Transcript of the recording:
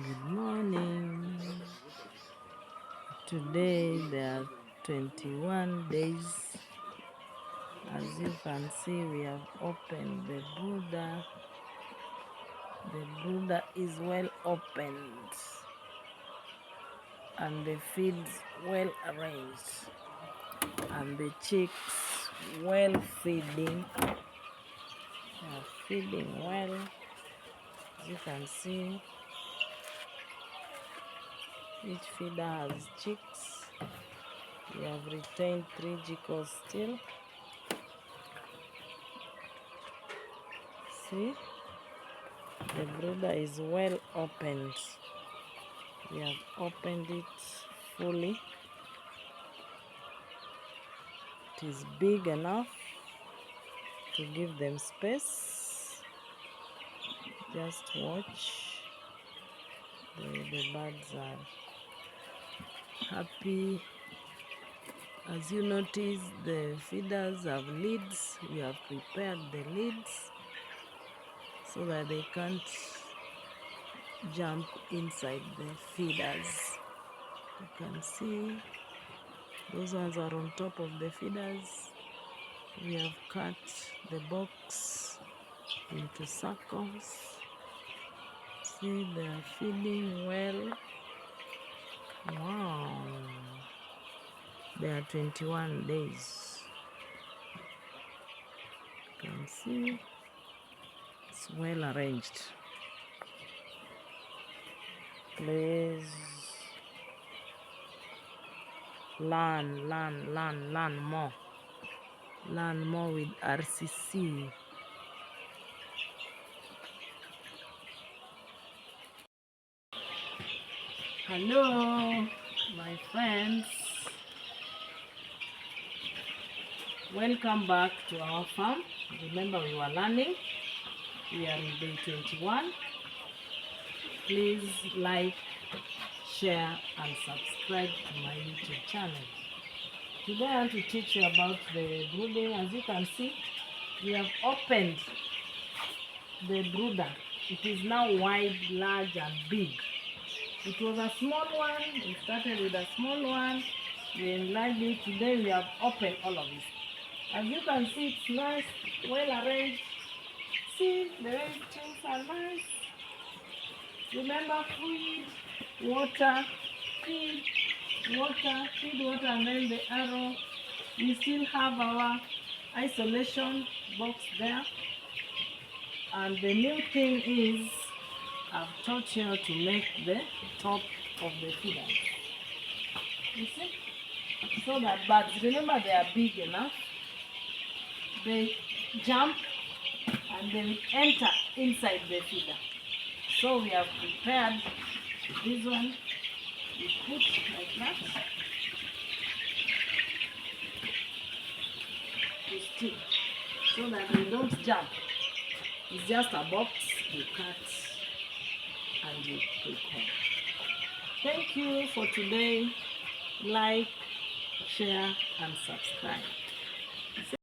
Good morning. Today there are 21 days. As you can see, we have opened the brooder. The brooder is well opened and the feeds well arranged and the chicks well feeding. They are feeding well. As you can see, each feeder has chicks. We have retained 3 jiggles still. See, the brooder is well opened. We have opened it fully. It is big enough to give them space. Just watch. The birds are happy. As you notice, the feeders have lids. We have prepared the lids so that they can't jump inside the feeders. You can see those ones are on top of the feeders. We have cut the box into circles. See, they are feeding well. Wow. There are 21 days. You can see it's well arranged. Please learn more. Learn more with RCC. Hello, my friends. Welcome back to our farm. Remember, we were learning. We are in day 21. Please like, share, and subscribe to my YouTube channel. Today I want to teach you about the brooding. As you can see, we have opened the brooder. It is now wide, large, and big. It was a small one. We started with a small one. We enlarged it. Today we have opened all of it. As you can see, it's nice, well arranged. See, the way things are nice. Remember, feed, water, feed, water, and then the arrow. We still have our isolation box there. And the new thing is, I've taught you how to make the top of the feeder. You see? So that birds, remember, they are big enough. They jump and they will enter inside the feeder. So we have prepared this one. We put like that to stick so that they don't jump. It's just a box you cut and you prepare. Thank you for today. Like, share, and subscribe.